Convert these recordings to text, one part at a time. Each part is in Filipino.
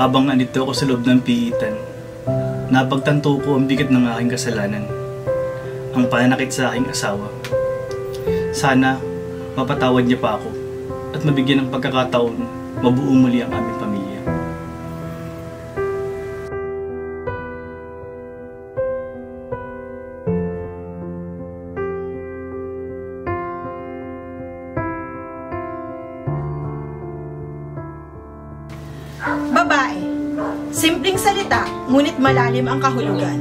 Habang nandito ako sa loob ng piitan, napagtanto ko ang bigat ng aking kasalanan, ang pananakit sa aking asawa. Sana mapatawad niya pa ako at mabigyan ng pagkakataon mabuo muli ang aming pamilya. Babae. Simpleng salita, ngunit malalim ang kahulugan.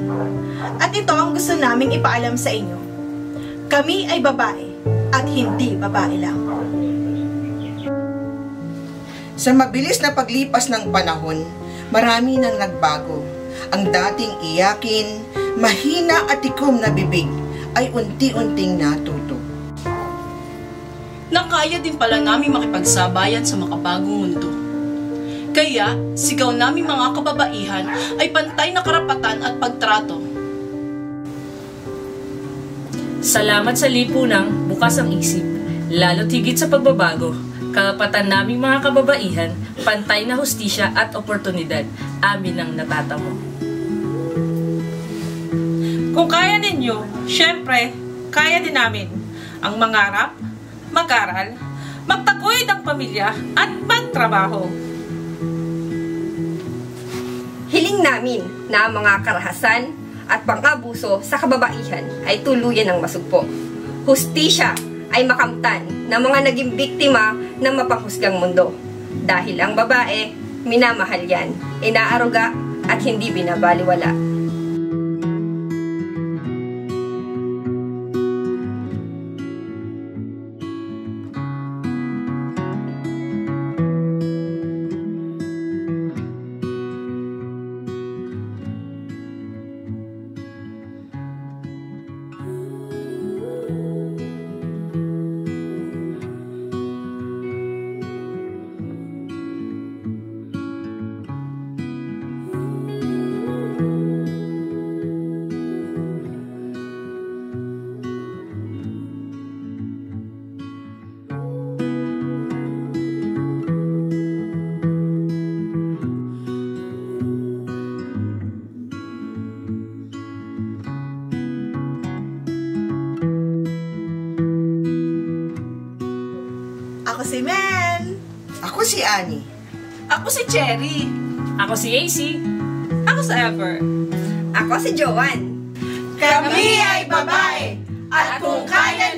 At ito ang gusto naming ipaalam sa inyo. Kami ay babae, at hindi babae lang. Sa mabilis na paglipas ng panahon, marami nang nagbago. Ang dating iyakin, mahina at tikom na bibig ay unti-unting natuto. Nakaya din pala namin makipagsabayan sa makabagong mundo. Kaya, sigaw namin mga kababaihan ay pantay na karapatan at pagtrato. Salamat sa lipunang bukas ang isip, lalo't higit sa pagbabago. Karapatan naming mga kababaihan, pantay na hustisya at oportunidad, amin ang natatamo. Kung kaya ninyo, syempre, kaya din namin ang mangarap, mag-aral, magtaguyod ang pamilya at magtrabaho. Hiling namin na ang mga karahasan at pang-abuso sa kababaihan ay tuluyan ng masugpo. Hustisya ay makamtan ng mga naging biktima ng mapanghusgang mundo. Dahil ang babae, minamahal yan, inaaruga at hindi binabaliwala. Ako si Mel. Ako si Annie. Ako si Cherry. Ako si AC. Ako sa Ever. Ako si Joanne. Kami ay babae. At kung kaya